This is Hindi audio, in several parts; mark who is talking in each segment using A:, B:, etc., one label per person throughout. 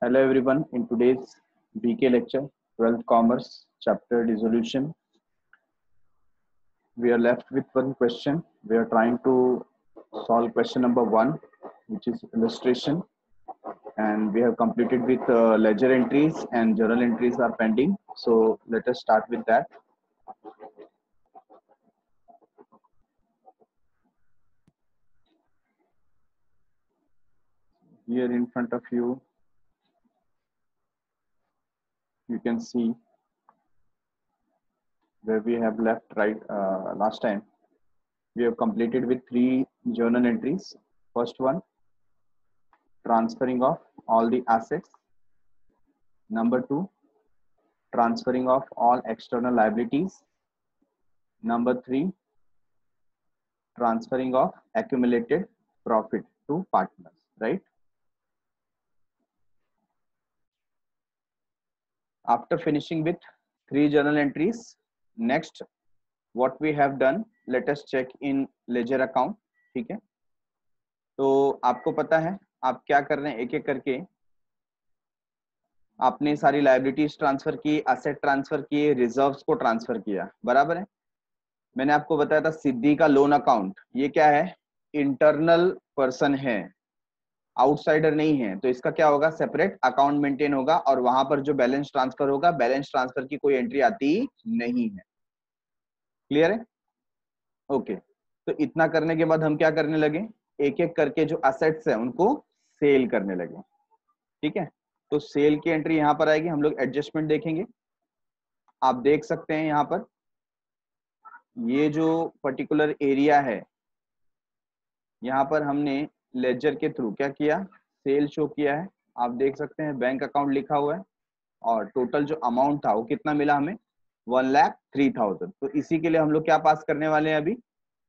A: Hello everyone. In today's BK lecture, 12th Commerce chapter resolution, we are left with one question. We are trying to solve question number 1, which is illustration, and we have completed with ledger entries and journal entries are pending. So let us start with that. Here in front of you, you can see where we have left right last time. We have completed with 3 journal entries. First one, transferring of all the assets. Number 2, transferring of all external liabilities. Number 3, transferring of accumulated profit to partners, right? After finishing with 3 journal entries, next what we have done, let us check in ledger account. ठीक है, तो आपको पता है आप क्या कर रहे हैं, एक एक करके आपने सारी लायबिलिटीज ट्रांसफर की, एसेट ट्रांसफर किए, रिजर्व्स को ट्रांसफर किया, बराबर है। मैंने आपको बताया था सिद्धि का लोन अकाउंट, ये क्या है, इंटरनल पर्सन है, आउटसाइडर नहीं है, तो इसका क्या होगा, सेपरेट अकाउंट मेंटेन होगा और वहां पर जो बैलेंस ट्रांसफर होगा, बैलेंस ट्रांसफर की कोई एंट्री आती नहीं है। क्लियर है? ओके, तो इतना करने के बाद हम क्या करने लगे, एक एक करके जो असेट्स है उनको सेल करने लगे। ठीक है, तो सेल की एंट्री यहां पर आएगी, हम लोग एडजस्टमेंट देखेंगे। आप देख सकते हैं यहां पर ये जो पर्टिकुलर एरिया है, यहाँ पर हमने लेजर के थ्रू क्या किया, सेल शो किया है। आप देख सकते हैं बैंक अकाउंट लिखा हुआ है और टोटल जो अमाउंट था वो कितना मिला हमें, 1,03,000। तो इसी के लिए हम लोग क्या पास करने वाले हैं अभी,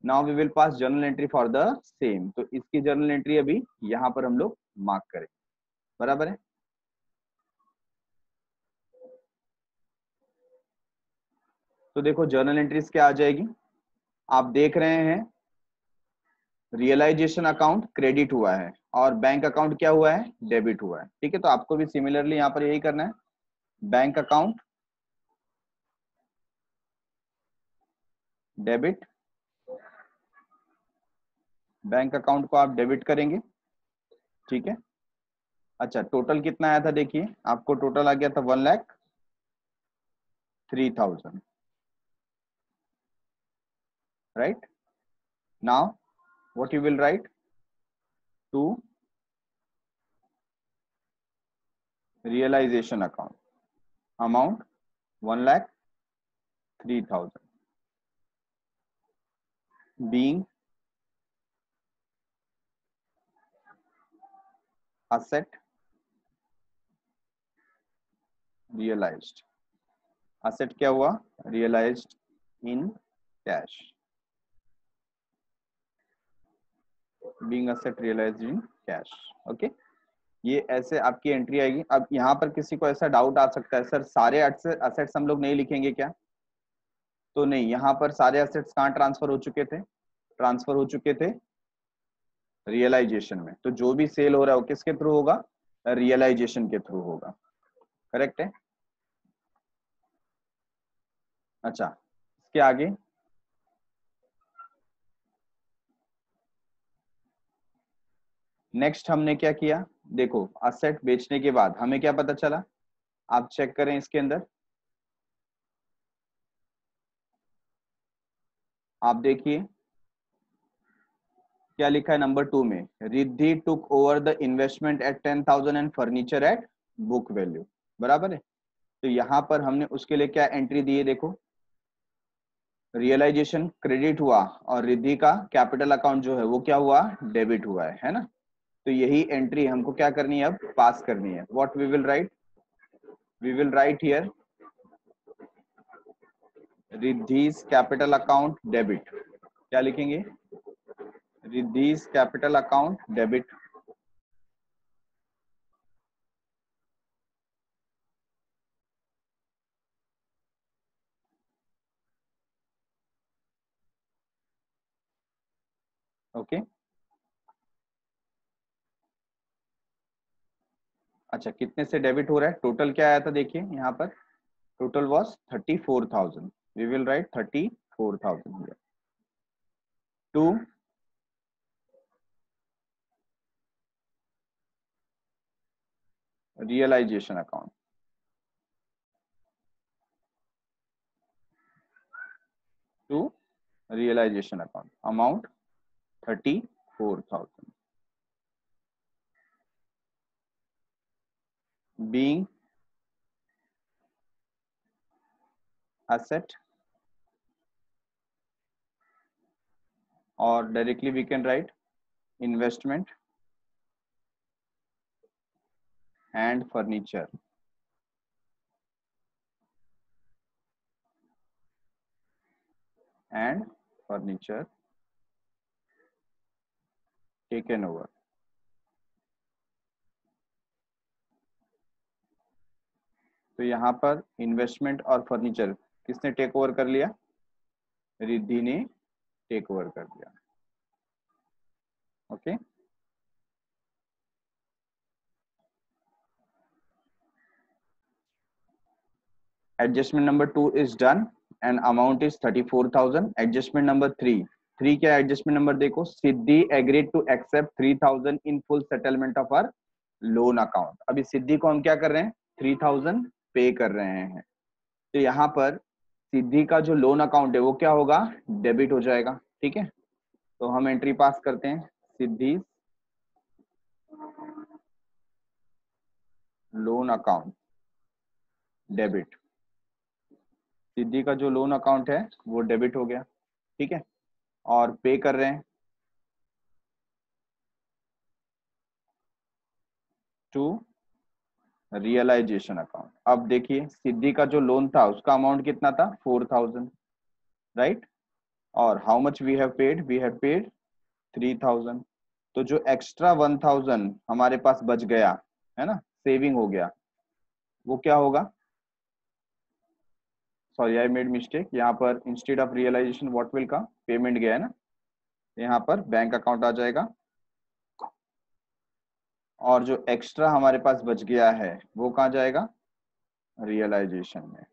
A: now we will pass journal entry for the same. तो इसकी जर्नल एंट्री अभी यहाँ पर हम लोग मार्क करें, बराबर है। तो देखो जर्नल एंट्रीज क्या आ जाएगी, आप देख रहे हैं रियलाइजेशन अकाउंट क्रेडिट हुआ है और बैंक अकाउंट क्या हुआ है, डेबिट हुआ है। ठीक है, तो आपको भी सिमिलरली यहाँ पर यही करना है, bank account debit, bank account को आप डेबिट करेंगे। ठीक है, अच्छा टोटल कितना आया था, देखिए आपको टोटल आ गया था 1,03,000, right. Now what you will write, to realisation account amount 1,03,000 being asset realized, asset क्या हुआ, realized in cash, being asset realized in cash। Okay, ये ऐसे आपकी एंट्री आएगी। अब यहाँ पर किसी को ऐसा डाउट आ सकता है, सर सारे असेट्स हम लोग नहीं लिखेंगे क्या, तो नहीं, यहाँ पर सारे असेट्स कहाँ ट्रांसफर हो चुके थे, ट्रांसफर हो चुके थे रियलाइजेशन में। तो जो भी सेल हो रहा है वो किसके थ्रू होगा, रियलाइजेशन के थ्रू होगा, करेक्ट है। अच्छा, इसके आगे नेक्स्ट हमने क्या किया, देखो असेट बेचने के बाद हमें क्या पता चला, आप चेक करें इसके अंदर, आप देखिए क्या लिखा है नंबर 2 में, Riddhi took over the investment at 10,000 and furniture at book value, बराबर है। तो यहाँ पर हमने उसके लिए क्या एंट्री दी है, देखो रियलाइजेशन क्रेडिट हुआ और रिद्धि का कैपिटल अकाउंट जो है वो क्या हुआ, डेबिट हुआ है ना। तो यही एंट्री हमको क्या करनी है, अब पास करनी है। What we will write, we will write here Riddhi's capital account debit, क्या लिखेंगे, Riddhi's capital account debit. Okay, अच्छा, कितने से डेबिट हो रहा है, टोटल क्या आया था देखिए यहाँ पर, total was 34,000, we will write 34,000 to realisation account, to realisation account amount 34,000 being asset, or directly we can write investment and furniture and furniture taken over. तो यहाँ पर इन्वेस्टमेंट और फर्नीचर किसने टेक ओवर कर लिया, रिद्धि ने टेक ओवर कर दिया। Okay, adjustment number 2 is done and amount is 34,000। Adjustment number 3 क्या है, एडजस्टमेंट नंबर देखो, Siddhi agreed to accept 3,000 in full settlement of our loan account. अभी सिद्धि को हम क्या कर रहे हैं, 3,000 पे कर रहे हैं। तो यहाँ पर सिद्धि का जो लोन अकाउंट है वो क्या होगा, डेबिट हो जाएगा। ठीक है, तो हम एंट्री पास करते हैं, सिद्धि लोन अकाउंट डेबिट। सिद्धि का जो लोन अकाउंट है वो डेबिट हो गया। ठीक है, और पे कर रहे हैं टू रियलाइजेशन अकाउंट। अब देखिए सिद्धि का जो लोन था उसका अमाउंट कितना था, 4,000, राइट, और how much we have paid, we have paid 3,000। तो जो एक्स्ट्रा 1,000 हमारे पास बच गया है ना, सेविंग हो गया, वो क्या होगा, सॉरी आई मेड मिस्टेक, यहाँ पर instead of realization what will come, payment गया है ना, यहाँ पर बैंक अकाउंट आ जाएगा, और जो एक्स्ट्रा हमारे पास बच गया है वो कहाँ जाएगा, रियलाइजेशन में।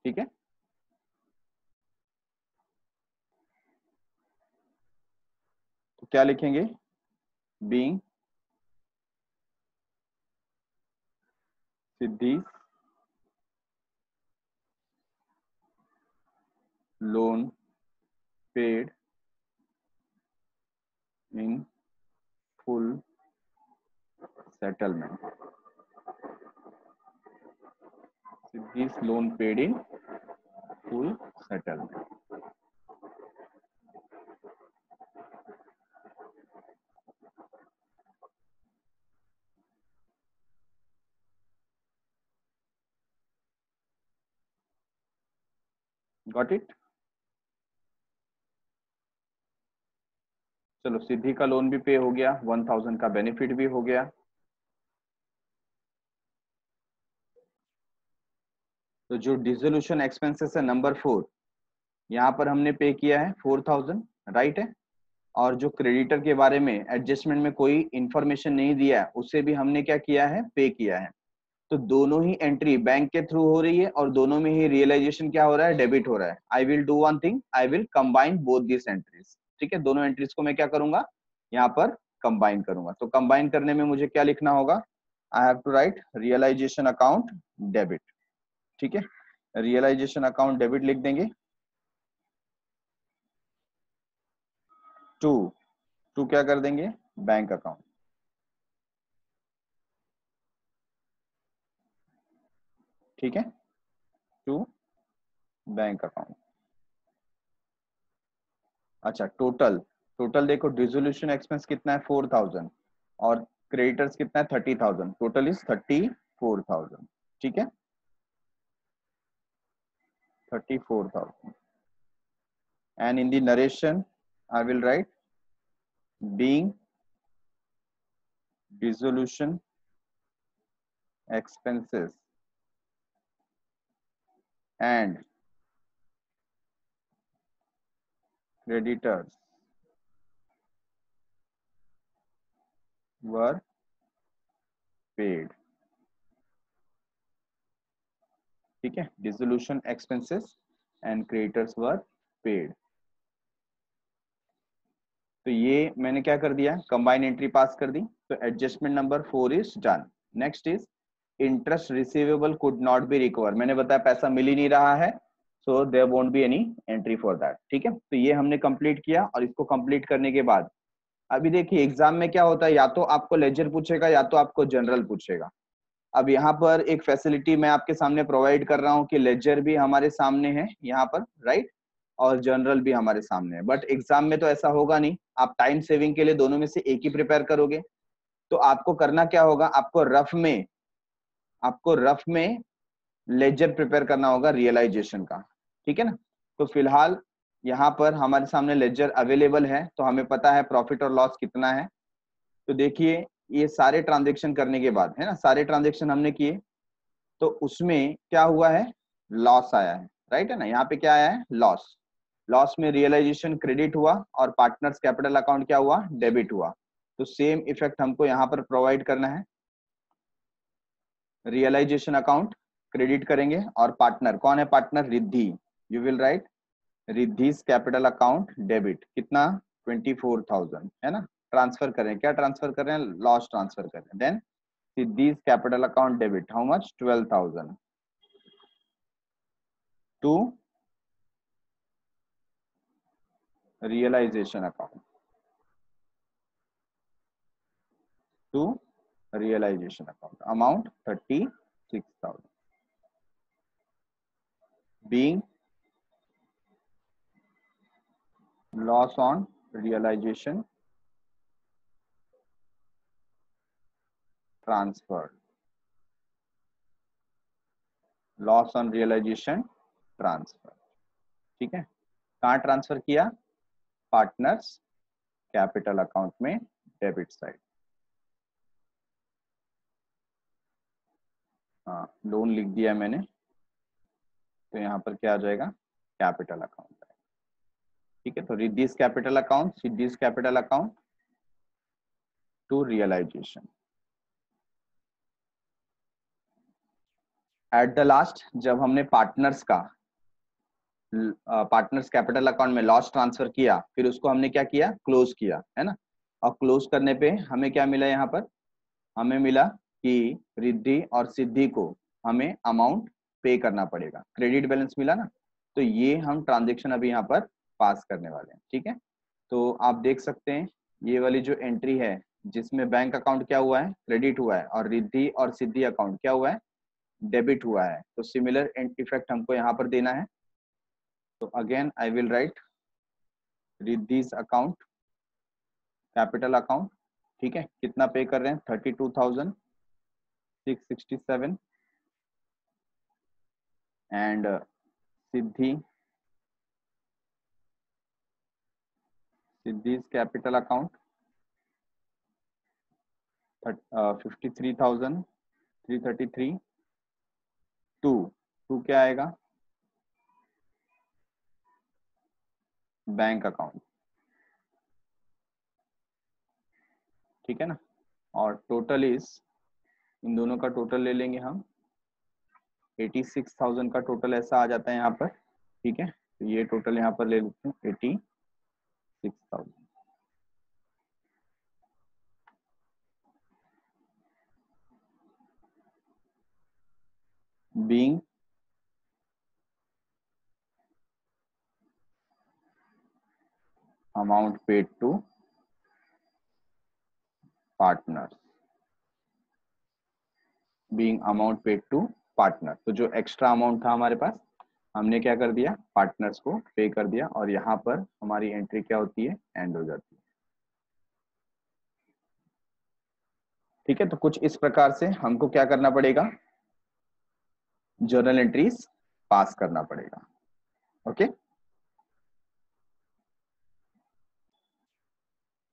A: ठीक है, तो क्या लिखेंगे, being Siddhi loan paid in full settlement, Siddhi loan paid in full settlement. Got it. चलो सिद्धि का लोन भी पे हो गया, 1,000 का बेनिफिट भी हो गया। तो जो डिसोल्यूशन एक्सपेंसेस है नंबर 4, यहाँ पर हमने पे किया है 4,000, राइट है, और जो क्रेडिटर के बारे में एडजस्टमेंट में कोई इंफॉर्मेशन नहीं दिया है उसे भी हमने क्या किया है, पे किया है। तो दोनों ही एंट्री बैंक के थ्रू हो रही है और दोनों में ही रियलाइजेशन क्या हो रहा है, डेबिट हो रहा है। I will do one thing, I will combine both this entries. ठीक है, दोनों एंट्रीज को मैं क्या करूंगा, यहाँ पर कंबाइन करूंगा। तो कंबाइन करने में मुझे क्या लिखना होगा, I have to write realization account debit. ठीक है, रियलाइजेशन अकाउंट डेबिट लिख देंगे, टू टू क्या कर देंगे, बैंक अकाउंट। ठीक है, टू बैंक अकाउंट। अच्छा, टोटल टोटल देखो, डिसोल्यूशन एक्सपेंस कितना है 4,000, और क्रेडिटर्स कितना है 30,000, टोटल इज 34,000। ठीक है, 34,000, and in the narration I will right being dissolution expenses and creditors were paid, ठीक है, dissolution expenses and creditors were paid. तो ये मैंने क्या कर दिया, कंबाइन एंट्री पास कर दी, तो adjustment number 4 is done. Next is interest receivable could not be recover, मैंने बताया पैसा मिल ही नहीं रहा है, so there won't be any entry for that, ठीक है। तो ये हमने कंप्लीट किया, और इसको कंप्लीट करने के बाद अभी देखिए एग्जाम में क्या होता है, या तो आपको लेजर पूछेगा या तो आपको जनरल पूछेगा। अब यहाँ पर एक फैसिलिटी मैं आपके सामने प्रोवाइड कर रहा हूँ कि लेजर भी हमारे सामने है यहाँ पर, राइट, और जनरल भी हमारे सामने है, बट एग्जाम में तो ऐसा होगा नहीं, आप टाइम सेविंग के लिए दोनों में से एक ही प्रिपेयर करोगे। तो आपको करना क्या होगा, आपको रफ में लेजर प्रिपेयर करना होगा रियलाइजेशन का, ठीक है ना। तो फिलहाल यहाँ पर हमारे सामने लेजर अवेलेबल है, तो हमें पता है प्रॉफिट और लॉस कितना है। तो देखिए ये सारे ट्रांजेक्शन करने के बाद, है ना, सारे ट्रांजेक्शन हमने किए, तो उसमें क्या हुआ है, लॉस आया है, राइट है ना, यहाँ पे क्या आया है, लॉस। लॉस में रियलाइजेशन क्रेडिट हुआ और पार्टनर्स कैपिटल अकाउंट क्या हुआ, डेबिट हुआ। तो सेम इफेक्ट हमको यहाँ पर प्रोवाइड करना है, रियलाइजेशन अकाउंट क्रेडिट करेंगे, और पार्टनर कौन है, partner Riddhi, you will write Riddhi's capital account debit, कितना 24,000, है ना, ट्रांसफर करें, क्या ट्रांसफर कर रहे हैं, लॉस ट्रांसफर कर रहे हैं। Then Siddhi's capital account debit how much, 12,000 to realisation account, to realisation account amount 36,000 being loss on realization transferred, loss on realization transfer, ठीक है। कहाँ ट्रांसफर किया, पार्टनर्स कैपिटल अकाउंट में डेबिट साइड, हाँ लोन लिख दिया मैंने, तो यहाँ पर क्या आ जाएगा, कैपिटल अकाउंट, ठीक है। तो reduce capital account, reduce capital account to realization. At the last जब हमने पार्टनर्स कैपिटल अकाउंट में लॉस ट्रांसफर किया, फिर उसको हमने क्या किया, क्लोज किया, है ना। और क्लोज करने पे हमें क्या मिला, यहाँ पर हमें मिला कि रिद्धि और सिद्धि को हमें अमाउंट पे करना पड़ेगा, क्रेडिट बैलेंस मिला ना। तो ये हम ट्रांजेक्शन अभी यहाँ पर पास करने वाले हैं, ठीक है। तो आप देख सकते हैं ये वाली जो एंट्री है, जिसमें बैंक अकाउंट क्या हुआ है, क्रेडिट हुआ है, और रिद्धि और सिद्धि अकाउंट क्या हुआ है, डेबिट हुआ है। तो सिमिलर इफेक्ट हमको यहाँ पर देना है। तो again I will write Riddhi's account capital account, ठीक है, कितना पे कर रहे हैं, 32,667 and Siddhi's capital account 53,333 to क्या आएगा, बैंक अकाउंट, ठीक है ना। और टोटल इज, इन दोनों का टोटल ले लेंगे हम, 86,000 का टोटल ऐसा आ जाता है यहाँ पर, ठीक है। तो ये टोटल यहाँ पर ले लेते हैं 86,000 being amount paid to partners, being amount paid to partner। तो जो एक्स्ट्रा अमाउंट था हमारे पास, हमने क्या कर दिया, पार्टनर्स को पे कर दिया, और यहाँ पर हमारी एंट्री क्या होती है, एंड हो जाती है, ठीक है। तो कुछ इस प्रकार से हमको क्या करना पड़ेगा, जर्नल एंट्रीज पास करना पड़ेगा, okay.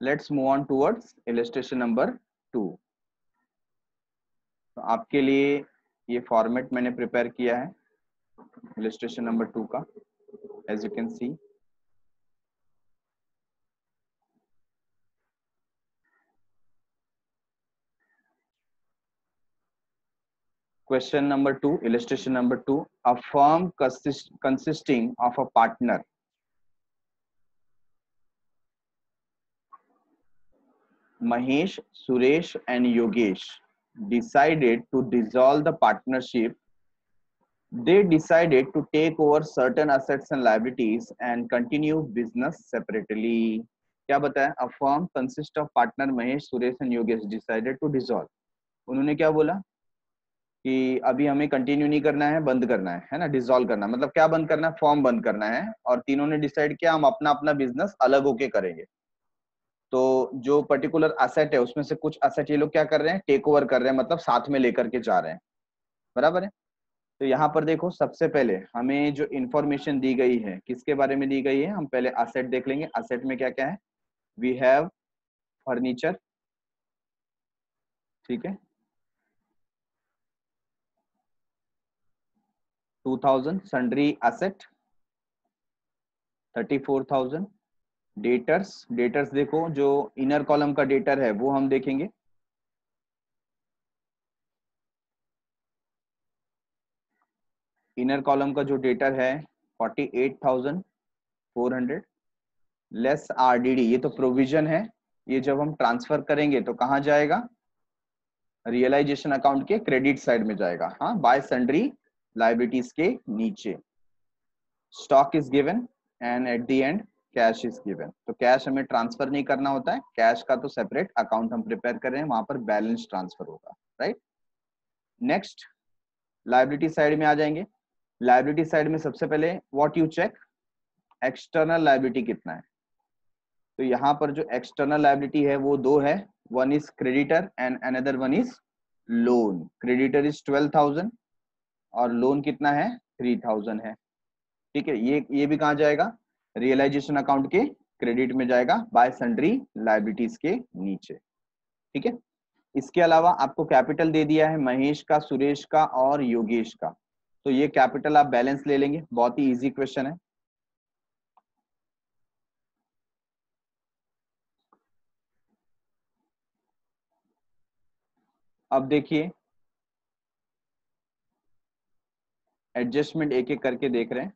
A: Let's move on towards illustration number 2। तो आपके लिए ये फॉर्मेट मैंने प्रिपेयर किया है इलस्ट्रेशन नंबर 2 का, as you can see. Question number 2, illustration number 2. A firm consisting of a partner, Mahesh, Suresh, and Yogesh, decided to dissolve the partnership. They decided to take over certain assets and liabilities and continue business separately. क्या बताया? A firm consists of partner Mahesh, Suresh, and Yogesh decided to dissolve. उन्होंने क्या बोला कि अभी हमें कंटिन्यू नहीं करना है, बंद करना है ना, डिसॉल्व करना, मतलब क्या बंद करना है? फॉर्म बंद करना है। और तीनों ने डिसाइड किया हम अपना अपना बिजनेस अलग होके करेंगे। तो जो पर्टिकुलर असेट है उसमें से कुछ असेट ये लोग क्या कर रहे हैं? टेक ओवर कर रहे हैं, मतलब साथ में लेकर के जा रहे हैं। बराबर है। तो यहाँ पर देखो, सबसे पहले हमें जो इंफॉर्मेशन दी गई है किसके बारे में दी गई है? हम पहले असेट देख लेंगे। असेट में क्या क्या है? वी हैव फर्नीचर, ठीक है, 2000, सन्ड्री एसेट 34,000, डेटर्स, डेटर्स देखो जो इनर कॉलम का डेटर है वो हम देखेंगे, इनर कॉलम का जो डेटर है 48,400, लेस आरडीडी, ये तो प्रोविजन है, ये जब हम ट्रांसफर करेंगे तो कहाँ जाएगा? रियलाइजेशन अकाउंट के क्रेडिट साइड में जाएगा, हाँ, बाय सन्ड्री लाइबिलिटीज के नीचे। Stock is given and at the end cash is given. तो कैश हमें ट्रांसफर नहीं करना होता है, कैश का तो सेपरेट अकाउंट हम प्रिपेयर कर रहे हैं, वहां पर बैलेंस ट्रांसफर होगा, राइट। नेक्स्ट लाइबिलिटी साइड में आ जाएंगे। लाइबिलिटी साइड में सबसे पहले what you check, external liability कितना है। तो यहाँ पर जो एक्सटर्नल लाइबिलिटी है वो दो है, one is creditor and another one is loan. Creditor is 12,000 और लोन कितना है? 3,000 है, ठीक है। ये भी कहाँ जाएगा? रियलाइजेशन अकाउंट के क्रेडिट में जाएगा बाय सन्ड्री लाइबिलिटीज के नीचे, ठीक है। इसके अलावा आपको कैपिटल दे दिया है महेश का, सुरेश का और योगेश का, तो ये कैपिटल आप बैलेंस ले लेंगे, बहुत ही इजी क्वेश्चन है। अब देखिए एडजस्टमेंट एक एक करके देख रहे हैं।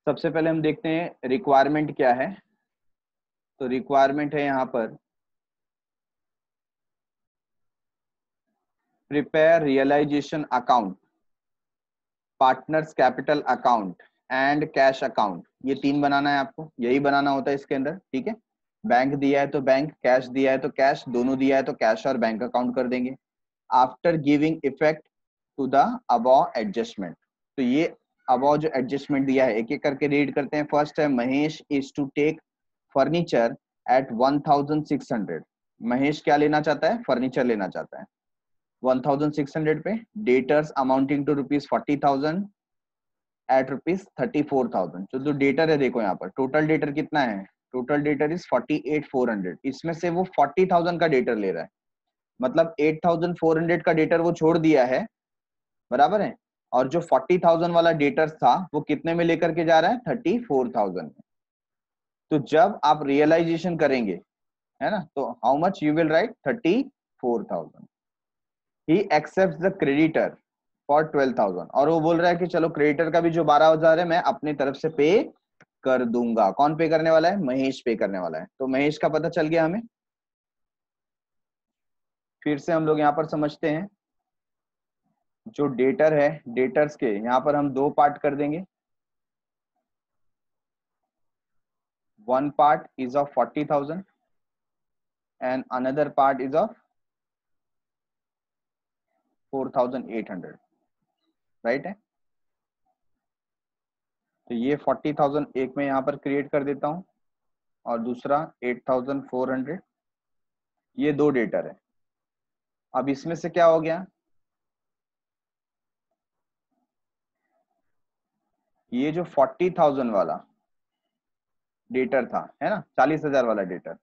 A: सबसे पहले हम देखते हैं रिक्वायरमेंट क्या है। तो रिक्वायरमेंट है यहाँ पर prepare realization account, partners capital account and cash account, ये तीन बनाना है आपको, यही बनाना होता है इसके अंदर, ठीक है। बैंक दिया है तो बैंक, कैश दिया है तो कैश, दोनों दिया है तो कैश और बैंक अकाउंट कर देंगे। After giving effect to the above adjustment, तो ये अबव जो एडजस्टमेंट दिया है एक एक करके रीड करते हैं। फर्स्ट है Mahesh is to take furniture at 1,600। Mahesh क्या लेना चाहता है? फर्नीचर लेना चाहता है 1,600 पे। Debtors amounting to ₹40,000 at ₹34,000। तो जो डेटर है देखो यहाँ पर टोटल डेटर कितना है? Total debtor is 48,400। इसमें से वो 40,000 का डेटर ले रहा है, मतलब 8,400 का डेटर वो छोड़ दिया है, बराबर है। और जो 40,000 वाला डेटर था वो कितने में लेकर के जा रहा है? 34,000 में। तो जब आप रियलाइजेशन करेंगे, है ना, तो how much you will write? 34,000। He accept the creditor for 12,000, और वो बोल रहा है कि चलो क्रेडिटर का भी जो 12,000 है मैं अपनी तरफ से पे कर दूंगा। कौन पे करने वाला है? महेश पे करने वाला है। तो महेश का पता चल गया हमें। फिर से हम लोग यहाँ पर समझते हैं, जो डेटर है, डेटर्स के यहाँ पर हम दो पार्ट कर देंगे। One part is of 40,000 and another part is of 4,800, right है। तो ये 40,000 एक में यहाँ पर क्रिएट कर देता हूँ और दूसरा 8,400, ये दो डेटर है। अब इसमें से क्या हो गया? ये जो 40,000 वाला डेटर था, है ना, 40,000 वाला डेटर,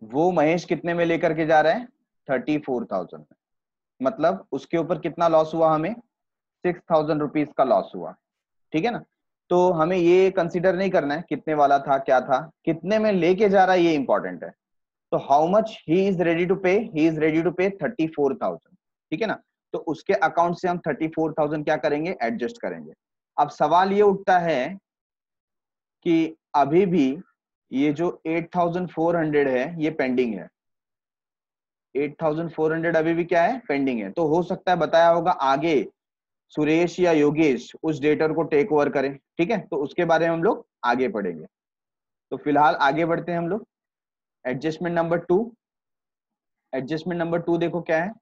A: वो महेश कितने में लेकर के जा रहा है? 34,000 में। मतलब उसके ऊपर कितना लॉस हुआ? हमें 6,000 रुपीज का लॉस हुआ, ठीक है ना। तो हमें ये कंसीडर नहीं करना है कितने वाला था, क्या था, कितने में लेके जा रहा है ये इंपॉर्टेंट है। तो how much he is ready to pay? He is ready to पे 34,000। ठीक है ना। तो उसके अकाउंट से हम 34,000 क्या करेंगे, एडजस्ट करेंगे। अब सवाल ये उठता है कि अभी भी ये जो 8,400 है ये पेंडिंग है, 8,400 अभी भी क्या है, पेंडिंग है। तो हो सकता है बताया होगा आगे सुरेश या योगेश उस डेटर को टेक ओवर करें, ठीक है। तो उसके बारे में हम लोग आगे पढ़ेंगे। तो फिलहाल आगे बढ़ते हैं हम लोग। एडजस्टमेंट नंबर 2, एडजस्टमेंट नंबर 2 देखो क्या है,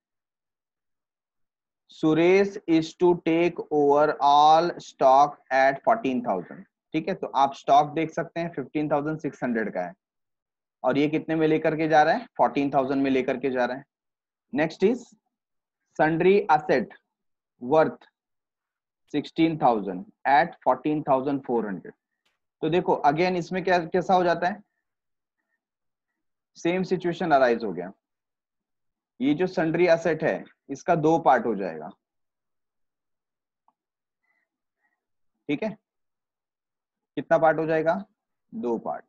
A: Suresh is to take over all stock at 14,000, ठीक है। तो आप स्टॉक देख सकते हैं 15,600 का है, और ये कितने में लेकर के जा रहा है, 14,000 में लेकर के जा रहा है। Next is sundry asset worth 16,000 at 14,400। तो देखो अगेन इसमें क्या कैसा हो जाता है, सेम सिचुएशन अराइज हो गया। ये जो सन्ड्री एसेट है इसका दो पार्ट हो जाएगा, ठीक है। कितना पार्ट हो जाएगा, दो पार्ट।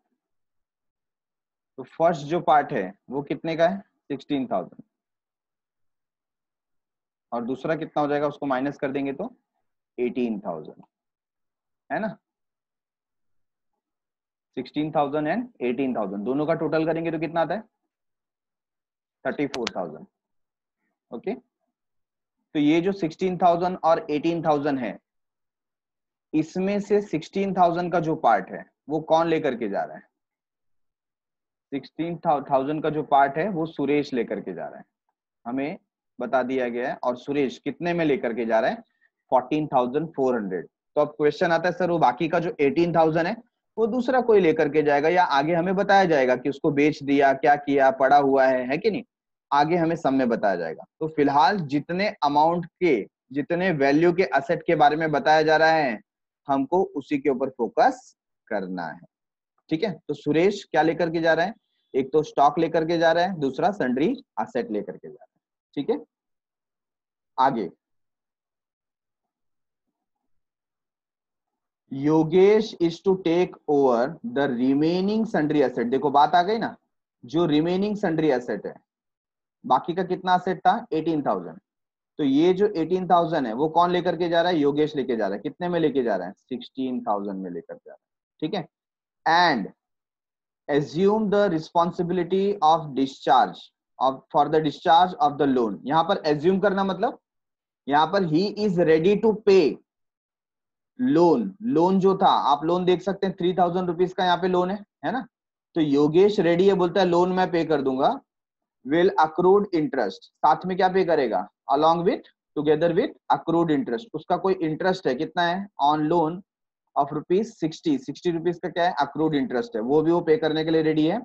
A: तो फर्स्ट जो पार्ट है वो कितने का है, 16,000, और दूसरा कितना हो जाएगा, उसको माइनस कर देंगे तो 18,000, है ना। 16,000 एंड 18,000 दोनों का टोटल करेंगे तो कितना आता है, 34,000। ओके, तो ये जो 16,000 और 18,000 है, इसमें से 16,000 का जो पार्ट है वो कौन लेकर के जा रहा है, 16,000 का जो पार्ट है वो सुरेश लेकर के जा रहा है, हमें बता दिया गया है। और सुरेश कितने में लेकर के जा रहा है, 14,400। तो अब क्वेश्चन आता है सर वो बाकी का जो 18,000 है वो दूसरा कोई लेकर के जाएगा, या आगे हमें बताया जाएगा कि उसको बेच दिया, क्या किया, पड़ा हुआ है कि नहीं, आगे हमें सब में बताया जाएगा। तो फिलहाल जितने अमाउंट के, जितने वैल्यू के असेट के बारे में बताया जा रहा है, हमको उसी के ऊपर फोकस करना है, ठीक है। तो सुरेश क्या लेकर के जा रहा है, एक तो स्टॉक लेकर के जा रहा है, दूसरा सन्ड्री एसेट लेकर के जा रहा है, ठीक है। आगे Yogesh is to take over the remaining sundry asset. देखो बात आ गई ना, जो रिमेनिंग सन्ड्री एसेट है, बाकी का कितना एसेट था, 18,000। तो ये जो 18,000 है वो कौन लेकर के जा रहा है, योगेश लेके जा रहा है। कितने में लेके जा रहा है, 16,000 में लेकर जा रहा है, ठीक है। And assume the responsibility of discharge of for the discharge of the loan। यहां पर assume करना मतलब यहां पर he is ready to pay loan. Loan जो था, आप लोन देख सकते हैं 3,000 रुपीज का यहाँ पे लोन है ना। तो योगेश रेडी है, बोलता है लोन मैं पे कर दूंगा, विल अक्रूड इंटरेस्ट, साथ में क्या पे करेगा, along with, together with accrued interest. उसका कोई इंटरेस्ट है, कितना है, on loan of rupees 60 rupees का क्या है, अक्रूड इंटरेस्ट है, वो भी वो पे करने के लिए रेडी है।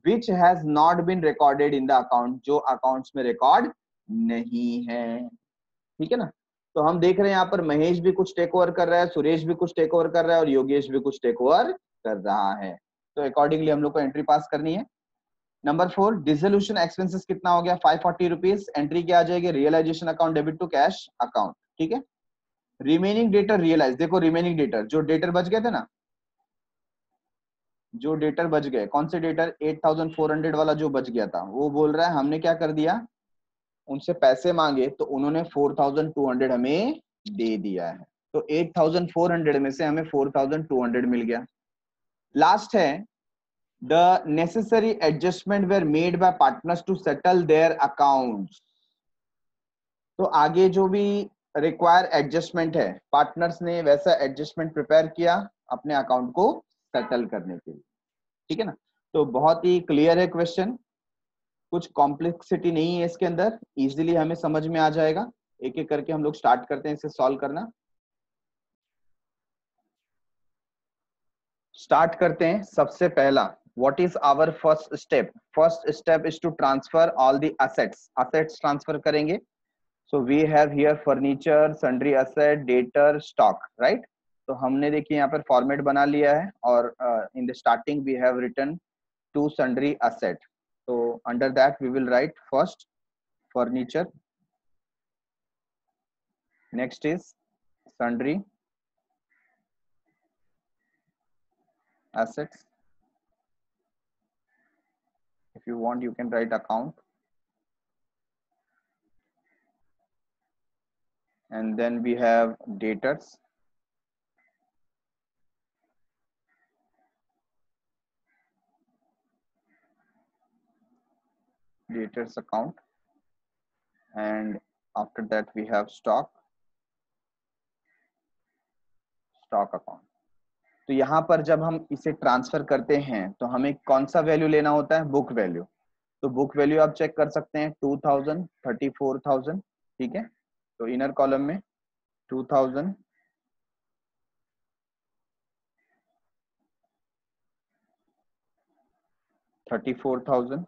A: Which has not been recorded in the account, जो अकाउंट्स में रिकॉर्ड नहीं है, ठीक है ना। तो हम देख रहे हैं यहाँ पर महेश भी कुछ टेक ओवर कर रहा है, सुरेश भी कुछ टेक ओवर कर रहा है, और योगेश भी कुछ टेक ओवर कर रहा है। तो अकॉर्डिंगली हम लोग को एंट्री पास करनी है। नंबर 4, डिसोल्यूशन एक्सपेंसेस कितना हो गया, 540 रुपीज। एंट्री क्या आ जाएगी, realization account debit to cash account, ठीक है। रिमेनिंग डेटर रियलाइज, देखो रिमेनिंग डेटर, जो डेटर बच गए थे ना, जो डेटर बच गए, कौन से डेटर, 8,400 वाला जो बच गया था, वो बोल रहा है हमने क्या कर दिया, उनसे पैसे मांगे तो उन्होंने 4,200 हमें दे दिया है। तो 8,400 में से हमें 4,200 मिल गया। लास्ट है, the necessary adjustment were made by partners to settle their accounts. तो आगे जो भी रिक्वायर एडजस्टमेंट है, पार्टनर्स ने वैसा एडजस्टमेंट प्रिपेयर किया अपने अकाउंट को सेटल करने के लिए, ठीक है ना। तो बहुत ही क्लियर है क्वेश्चन, कुछ कॉम्प्लेक्सिटी नहीं है इसके अंदर, इजीली हमें समझ में आ जाएगा। एक एक करके हम लोग स्टार्ट करते हैं इसे सॉल्व करना। स्टार्ट करते हैं। सबसे पहला, what is our first step, first step is to transfer all the assets, assets transfer करेंगे। So we have here furniture, sundry asset, debtor, stock, right. तो हमने देखिए यहाँ पर फॉर्मेट बना लिया है, और in the starting we have written to sundry asset. तो under that we will write first furniture, next is sundry assets. If you want you can write account. and then we have debtors, debtors account, and after that we have stock account. तो यहाँ पर जब हम इसे ट्रांसफर करते हैं तो हमें कौन सा वैल्यू लेना होता है, बुक वैल्यू। तो बुक वैल्यू आप चेक कर सकते हैं 2000, 34,000, ठीक है। तो इनर कॉलम में 2000, 34,000,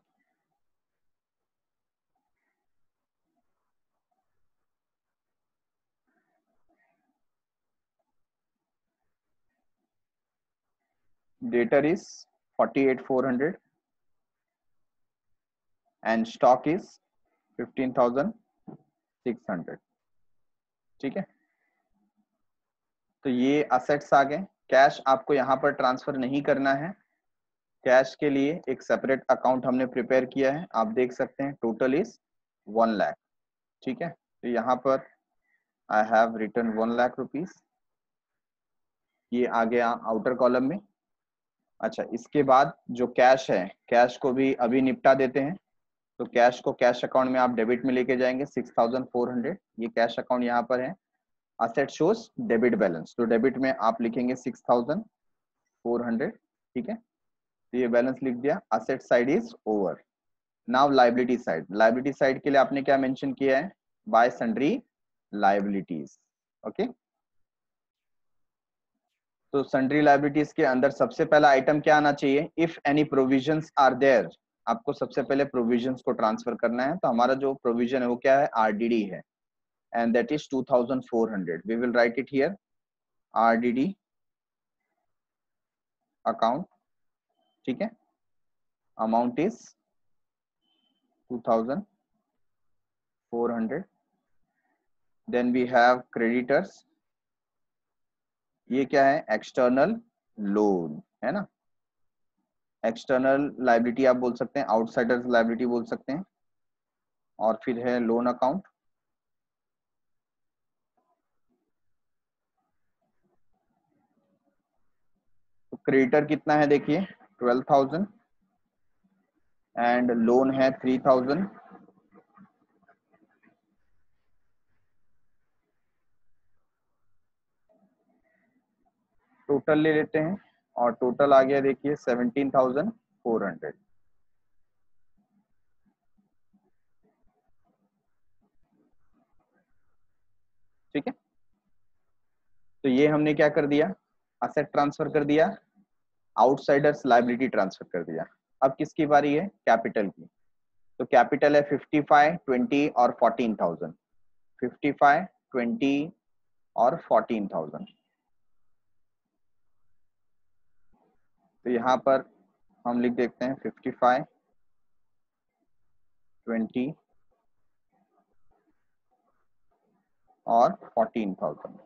A: debtor is 48,400 and stock is 15,600, ठीक है। तो ये असेट्स आ गए। कैश आपको यहाँ पर ट्रांसफर नहीं करना है, कैश के लिए एक सेपरेट अकाउंट हमने प्रिपेयर किया है। आप देख सकते हैं टोटल इज 1 लाख, ठीक है। तो यहाँ पर I have return 1 lakh rupees, ये आ गया आउटर कॉलम में। अच्छा, इसके बाद जो कैश है, कैश को भी अभी निपटा देते हैं। तो कैश को कैश अकाउंट में आप डेबिट में लेके जाएंगे 6,400, ये कैश अकाउंट यहाँ पर है। असेट शोज डेबिट बैलेंस, तो डेबिट में आप लिखेंगे 6,400, ठीक है। तो ये बैलेंस लिख दिया, asset side is over. Now liability side, liability side के लिए आपने क्या मेंशन किया है, बाय सन्ड्री लाइबिलिटीज, ओके। तो सन्ड्री लाइबिलिटीज के अंदर सबसे पहला आइटम क्या आना चाहिए, if any provisions are there. आपको सबसे पहले प्रोविजंस को ट्रांसफर करना है। तो हमारा जो प्रोविजन है वो क्या है, आरडीडी है, and that is 2,400। We will write it here, RDD account, ठीक है। Amount is 2,400। Then we have creditors, ये क्या है, एक्सटर्नल लोन है ना। एक्सटर्नल लाइबिलिटी आप बोल सकते हैं, आउटसाइडर्स लाइबिलिटी बोल सकते हैं। और फिर है लोन अकाउंट, तो क्रेडिटर कितना है देखिए 12,000 एंड लोन है 3,000। टोटल ले लेते हैं और टोटल आ गया देखिए 17,400, ठीक है। तो ये हमने क्या कर दिया, असेट ट्रांसफर कर दिया, आउटसाइडर्स लाइबिलिटी ट्रांसफर कर दिया। अब किसकी बारी है, कैपिटल की। तो कैपिटल है 55, 20 और 14,000, 55, 20 और 14,000। तो यहाँ पर हम लिख देखते हैं 55, 20 और 14,000।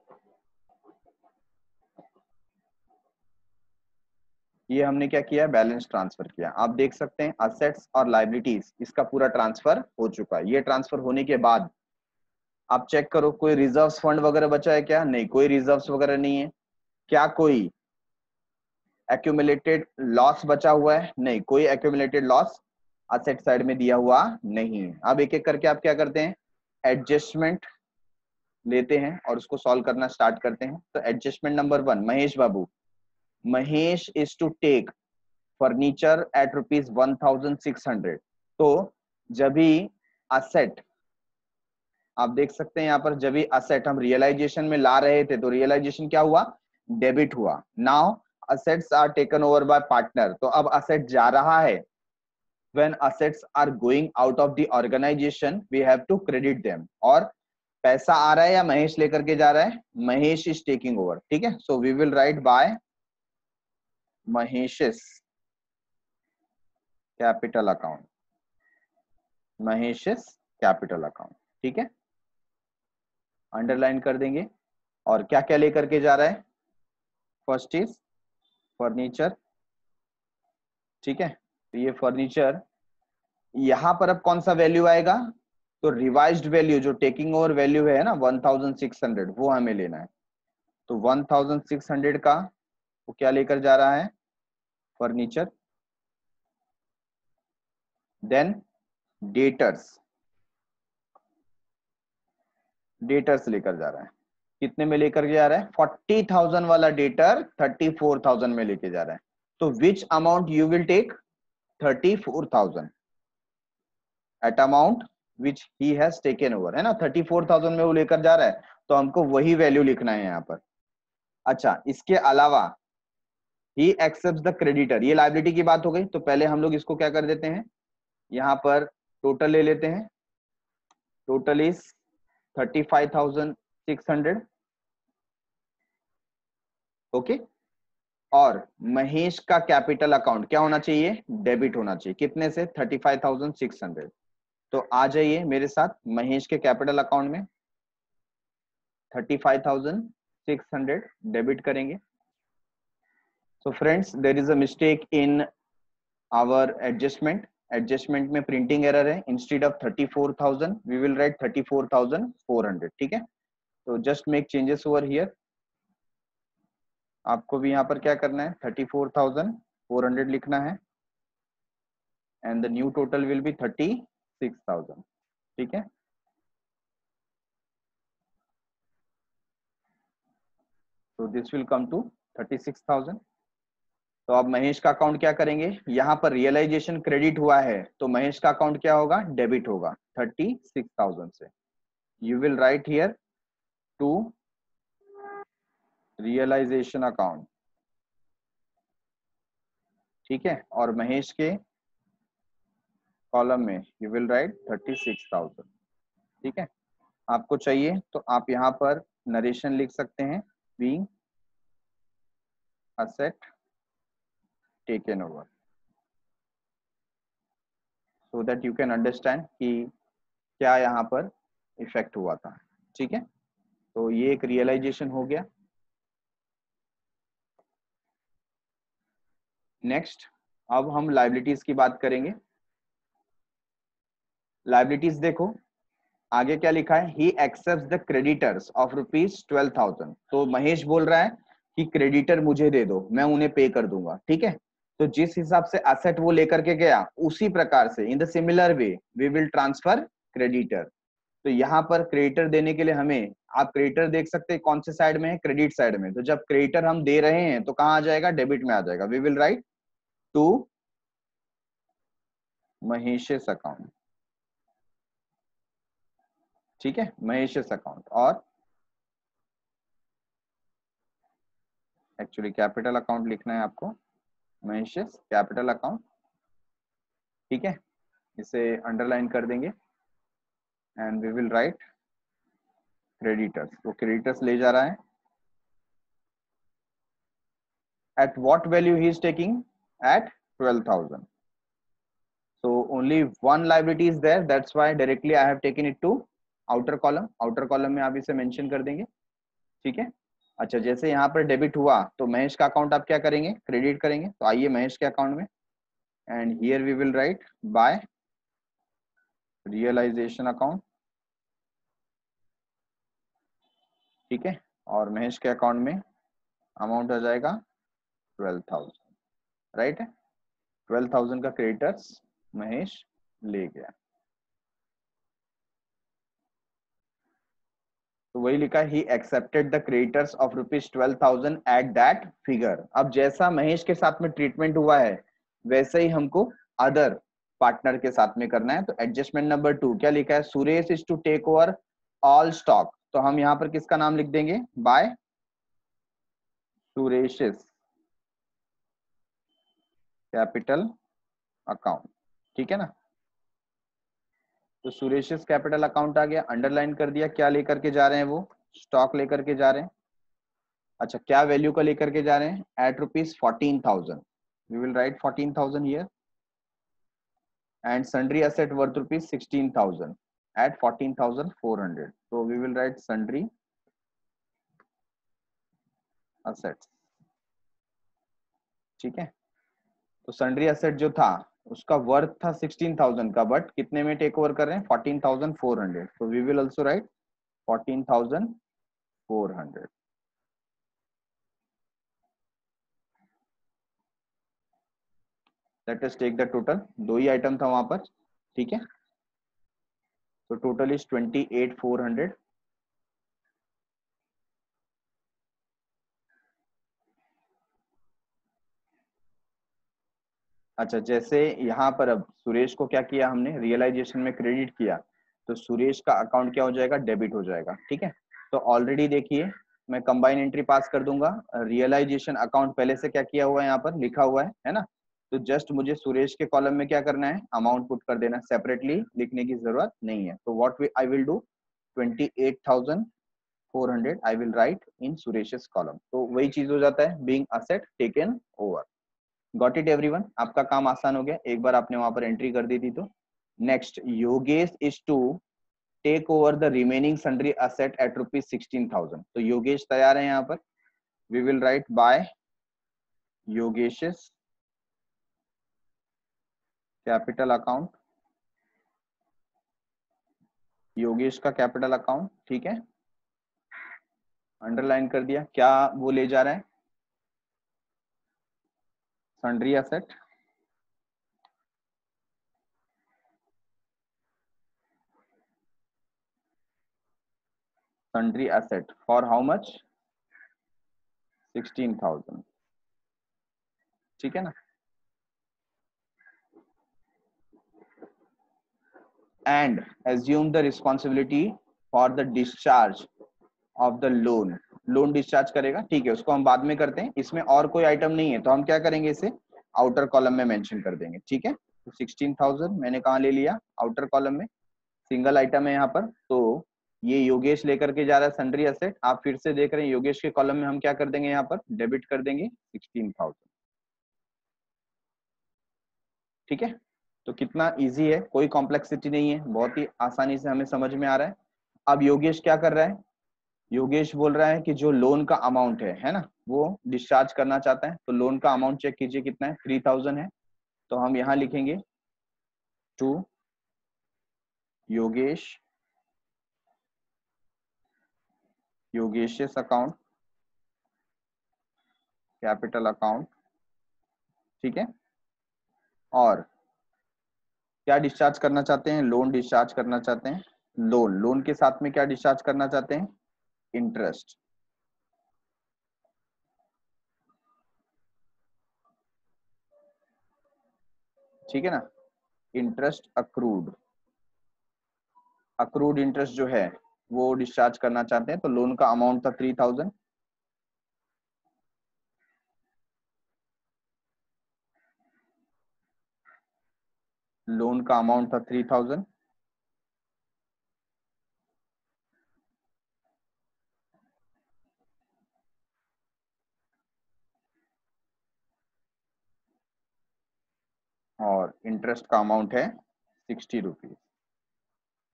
A: ये हमने क्या किया, बैलेंस ट्रांसफर किया। आप देख सकते हैं असेट्स और लाइबिलिटीज, इसका पूरा ट्रांसफर हो चुका है। ये ट्रांसफर होने के बाद आप चेक करो कोई रिजर्व्स फंड वगैरह बचा है क्या, नहीं, कोई रिजर्व्स वगैरह नहीं है। क्या कोई एक्यूमुलेटेड लॉस बचा हुआ है, नहीं, कोई एक्यूमुलेटेड लॉस असेट साइड में दिया हुआ नहीं है। अब एक एक करके आप क्या करते हैं, एडजस्टमेंट लेते हैं और उसको सॉल्व करना स्टार्ट करते हैं। तो adjustment number 1, Mahesh Babu, Mahesh is to take furniture at ₹1,600। तो जब भी असेट, आप देख सकते हैं यहाँ पर, जब भी असेट हम रियलाइजेशन में ला रहे थे तो रियलाइजेशन क्या हुआ, डेबिट हुआ। Now assets are taken over by partner, तो अब असेट जा रहा है। when assets are going out of the organization we have to credit them। और पैसा आ रहा है या महेश लेकर के जा रहा है, महेश इज टेकिंग ओवर, ठीक है। So we will write by Mahesh's capital account, Mahesh's capital account, ठीक है, अंडरलाइन कर देंगे। और क्या क्या लेकर के जा रहा है, फर्स्ट इज फर्नीचर, ठीक है। तो ये फर्नीचर, यहां पर अब कौन सा वैल्यू आएगा, तो रिवाइज्ड वैल्यू जो टेकिंग ओवर वैल्यू है ना 1600, वो हमें लेना है। तो 1600 का वो क्या लेकर जा रहा है, फर्नीचर। देन डेटर्स, डेटर्स लेकर जा रहा है, कितने में लेकर जा रहा है, 40,000 वाला डेटर 34,000 में लेके जा रहा है। तो which amount you will take, 34,000 at amount which he has taken over, है ना, 34,000 में वो लेकर जा रहा है, तो हमको वही वैल्यू लिखना है यहाँ पर। अच्छा, इसके अलावा ही एक्सेप्ट्स द क्रेडिटर, ये लायबिलिटी की बात हो गई, तो पहले हम लोग इसको क्या कर देते हैं, यहाँ पर टोटल ले लेते हैं। Total is 35,600, okay. और महेश का कैपिटल अकाउंट क्या होना चाहिए, डेबिट होना चाहिए, कितने से, 35,600। तो आ जाइए मेरे साथ महेश के कैपिटल अकाउंट में 35,600 डेबिट करेंगे। So friends, there is a mistake in our adjustment में प्रिंटिंग एरर है, instead of 34,000 we will write 34,400, ठीक है। तो just make changes over here. आपको भी यहाँ पर क्या करना है, 34,400 लिखना है, and the new total will be 36,000, ठीक है। तो दिस विल कम टू 36,000। तो अब महेश का अकाउंट क्या करेंगे, यहाँ पर रियलाइजेशन क्रेडिट हुआ है, तो महेश का अकाउंट क्या होगा, डेबिट होगा 36,000 से। You will write here to realisation account, ठीक है। और महेश के कॉलम में यू विल राइट 36,000, ठीक है। आपको चाहिए तो आप यहाँ पर नरेशन लिख सकते हैं, being asset taken over, so that you can understand कि क्या यहाँ पर इफेक्ट हुआ था, ठीक है। तो ये एक रियलाइजेशन हो गया। नेक्स्ट, अब हम लायबिलिटीज की बात करेंगे। लायबिलिटीज देखो आगे क्या लिखा है, ही एक्सेप्ट्स द क्रेडिटर्स ऑफ ₹12,000। तो महेश बोल रहा है कि क्रेडिटर मुझे दे दो, मैं उन्हें पे कर दूंगा, ठीक है। तो जिस हिसाब से असेट वो लेकर के गया, उसी प्रकार से in the similar way we will transfer creditor. तो यहाँ पर क्रेडिटर देने के लिए हमें, आप क्रेडिटर देख सकते हैं कौन से साइड में है, क्रेडिट साइड में। तो जब क्रेडिटर हम दे रहे हैं तो कहाँ आ जाएगा, डेबिट में आ जाएगा। We will write to Mahesh's account, ठीक है, महेशेस अकाउंट। और एक्चुअली कैपिटल अकाउंट लिखना है आपको, महेशेस कैपिटल अकाउंट, ठीक है। इसे अंडरलाइन कर देंगे and we will write creditors. तो क्रेडिटर्स ले जा रहा है, at what value he is taking, at 12,000. So only one liability is there, that's why directly I have taken it to outer column। outer column में आप इसे मेंशन कर देंगे, ठीक है। अच्छा, जैसे यहाँ पर डेबिट हुआ तो महेश का अकाउंट आप क्या करेंगे, क्रेडिट करेंगे। तो आइए महेश के अकाउंट में, and here we will write by realization account, ठीक है। और महेश के अकाउंट में अमाउंट आ जाएगा 12,000, राइट है। 12,000 का क्रेडिटर्स महेश ले गया। तो वही लिखा, he accepted the creditors of ₹12,000 at that figure. अब जैसा महेश के साथ में ट्रीटमेंट हुआ है, वैसे ही हमको अदर पार्टनर के साथ में करना है। तो एडजस्टमेंट नंबर 2 क्या लिखा है, Suresh is to take over all stock. तो हम यहाँ पर किसका नाम लिख देंगे, बाय सुरेश कैपिटल अकाउंट, ठीक है ना। तो सुरेश कैपिटल अकाउंट आ गया, अंडरलाइन कर दिया। क्या लेकर के जा रहे हैं, वो स्टॉक लेकर के जा रहे हैं। अच्छा, क्या वैल्यू का लेकर के जा रहे हैं, at ₹14,000। We will write 14,000 here, and sundry asset worth ₹16,000 at 14,400। तो we will write sundry assets, ठीक है। तो सन्ड्री असेट जो था उसका वर्थ था 16,000 का, बट कितने में टेक ओवर कर रहे हैं? 14,400। तो we will also write 14,400। Let us take the total. दो ही आइटम था वहां पर, ठीक है। तो टोटल इज 28,400। अच्छा, जैसे यहाँ पर अब सुरेश को क्या किया हमने? रियलाइजेशन में क्रेडिट किया, तो सुरेश का अकाउंट क्या हो जाएगा? डेबिट हो जाएगा, ठीक है। तो ऑलरेडी देखिए, मैं कंबाइन एंट्री पास कर दूंगा। रियलाइजेशन अकाउंट पहले से क्या किया हुआ है? यहाँ पर लिखा हुआ है ना। तो जस्ट मुझे सुरेश के कॉलम में क्या करना है? अमाउंट पुट कर देना, सेपरेटली लिखने की जरूरत नहीं है। तो what I will do, 28,400 I will right in Suresh column. तो वही चीज हो जाता है, being asset taken over. Got it everyone? आपका काम आसान हो गया एक बार आपने वहां पर एंट्री कर दी थी तो। Next, Yogesh is to take over the remaining sundry asset at ₹16,000। तो योगेश तैयार है यहाँ पर। We will write by Yogesh capital account, Yogesh का कैपिटल अकाउंट, ठीक है। अंडरलाइन कर दिया। क्या वो ले जा रहा है? Sundry asset, sundry asset for how much? 16,000, ठीक है ना। And assume the responsibility for the discharge of the loan। Loan discharge करेगा, ठीक है, उसको हम बाद में करते हैं। इसमें और कोई आइटम नहीं है तो हम क्या करेंगे? इसे आउटर कॉलम में मेंशन कर देंगे, ठीक है। तो 16,000 मैंने कहा ले लिया? आउटर कॉलम में। सिंगल आइटम है यहाँ पर, तो ये योगेश लेकर के जा रहा है सन्ड्री असेट। आप फिर से देख रहे हैं, योगेश के कॉलम में हम क्या कर देंगे? यहाँ पर डेबिट कर देंगे 16,000, ठीक है। तो कितना इजी है, कोई कॉम्प्लेक्सिटी नहीं है, बहुत ही आसानी से हमें समझ में आ रहा है। अब योगेश क्या कर रहा है? योगेश बोल रहा है कि जो लोन का अमाउंट है ना, वो डिस्चार्ज करना चाहता है। तो लोन का अमाउंट चेक कीजिए कितना है? 3,000 है। तो हम यहाँ लिखेंगे to Yogesh, Yogesh account, capital account, ठीक है। और क्या डिस्चार्ज करना चाहते हैं? लोन डिस्चार्ज करना चाहते हैं। लोन, लोन के साथ में क्या डिस्चार्ज करना चाहते हैं? इंटरेस्ट, ठीक है ना। इंटरेस्ट अक्रूड, अक्रूड इंटरेस्ट जो है वो डिस्चार्ज करना चाहते हैं। तो लोन का अमाउंट था 3,000, लोन का अमाउंट था 3,000। और इंटरेस्ट का अमाउंट है 60 रुपीज।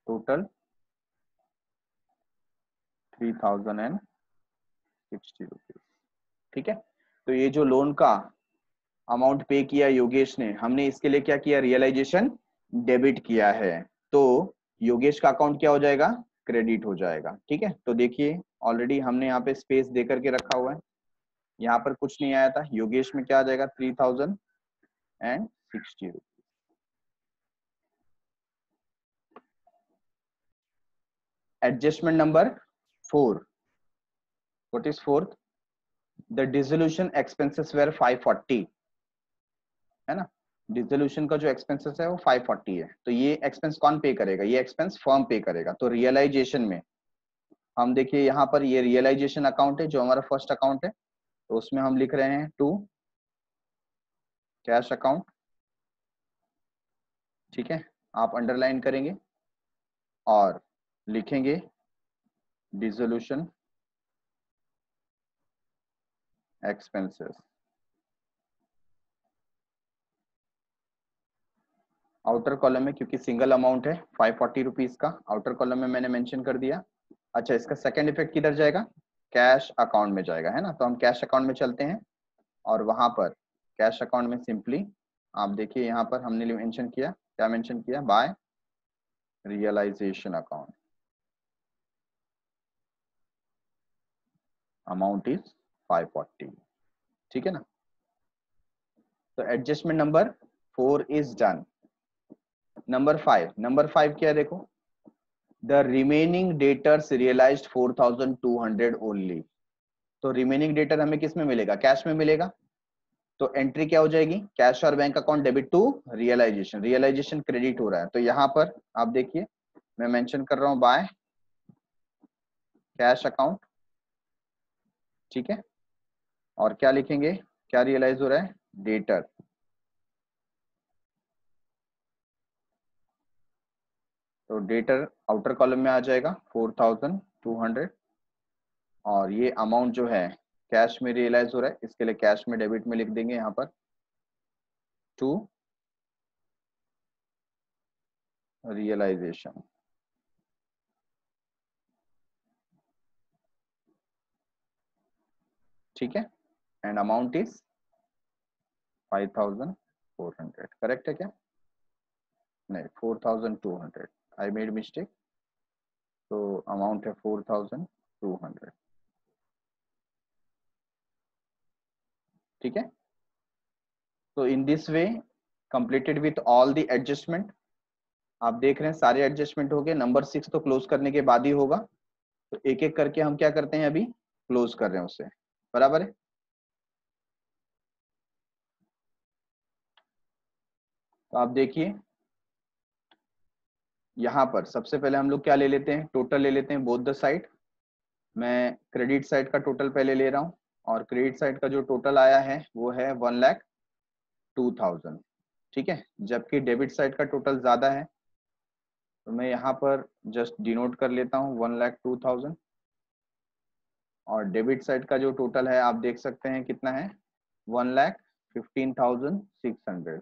A: टोटल 3,060 रुपीज, ठीक है। तो ये जो लोन का अमाउंट पे किया योगेश ने, हमने इसके लिए क्या किया? रियलाइजेशन डेबिट किया है। तो योगेश का अकाउंट क्या हो जाएगा? क्रेडिट हो जाएगा, ठीक है। तो देखिए, ऑलरेडी हमने यहाँ पे स्पेस दे करके रखा हुआ है। यहाँ पर कुछ नहीं आया था, योगेश में क्या आ जाएगा? 3,060 rupees. Adjustment number 4। What is fourth? The dissolution expenses were 540, है ना। डिसोल्यूशन का जो एक्सपेंसेस है वो 540 है। तो ये एक्सपेंस कौन पे करेगा? ये एक्सपेंस फर्म पे करेगा। तो रियलाइजेशन में हम देखिए, यहाँ पर ये रियलाइजेशन अकाउंट है जो हमारा फर्स्ट अकाउंट है। तो उसमें हम लिख रहे हैं टू कैश अकाउंट, ठीक है। आप अंडरलाइन करेंगे और लिखेंगे डिसोल्यूशन एक्सपेंसेस। आउटर कॉलम में, क्योंकि सिंगल अमाउंट है 540 रुपीज का, आउटर कॉलम में मैंने मेंशन कर दिया। अच्छा, इसका सेकंड इफेक्ट किधर जाएगा? कैश अकाउंट में जाएगा, है ना। तो हम कैश अकाउंट में चलते हैं और वहां पर कैश अकाउंट में सिंपली आप देखिए यहाँ पर हमने मेंशन किया, क्या मेंशन किया, by realization account, amount is 540। ठीक है ना। तो adjustment number 4 is done. Number 5 क्या है देखो, the remaining debtors realized 4200 only. तो रिमेनिंग डेटर हमें किस में मिलेगा, कैश में मिलेगा। तो एंट्री क्या हो जाएगी, कैश और bank account debit to realization, realization credit हो रहा है। तो यहाँ पर आप देखिए मैं मेंशन कर रहा हूं बाय कैश अकाउंट, ठीक है। और क्या लिखेंगे, क्या रियलाइज हो रहा है, डेटर। तो डेटर आउटर कॉलम में आ जाएगा 4200, और ये अमाउंट जो है कैश में रियलाइज हो रहा है, इसके लिए कैश में डेबिट में लिख देंगे यहाँ पर टू रियलाइजेशन। ठीक है, एंड अमाउंट इज 5400। करेक्ट है क्या, नहीं 4200, आई मेड मिस्टेक। तो अमाउंट है 4200। ठीक है। तो in this way completed with all the adjustment. आप देख रहे हैं सारे एडजस्टमेंट हो गए। नंबर 6 तो क्लोज करने के बाद ही होगा, तो एक एक करके हम क्या करते हैं, अभी क्लोज कर रहे हैं उसे, बराबर है। तो आप देखिए यहाँ पर सबसे पहले हम लोग क्या ले लेते हैं, टोटल ले लेते हैं बोथ द साइड। मैं क्रेडिट साइड का टोटल पहले ले रहा हूँ, और क्रेडिट साइड का जो टोटल आया है वो है 1,02,000। ठीक है, जबकि डेबिट साइड का टोटल ज्यादा है, तो मैं यहाँ पर जस्ट डिनोट कर लेता हूँ 1,02,000। और डेबिट साइड का जो टोटल है आप देख सकते हैं कितना है, 1,15,600।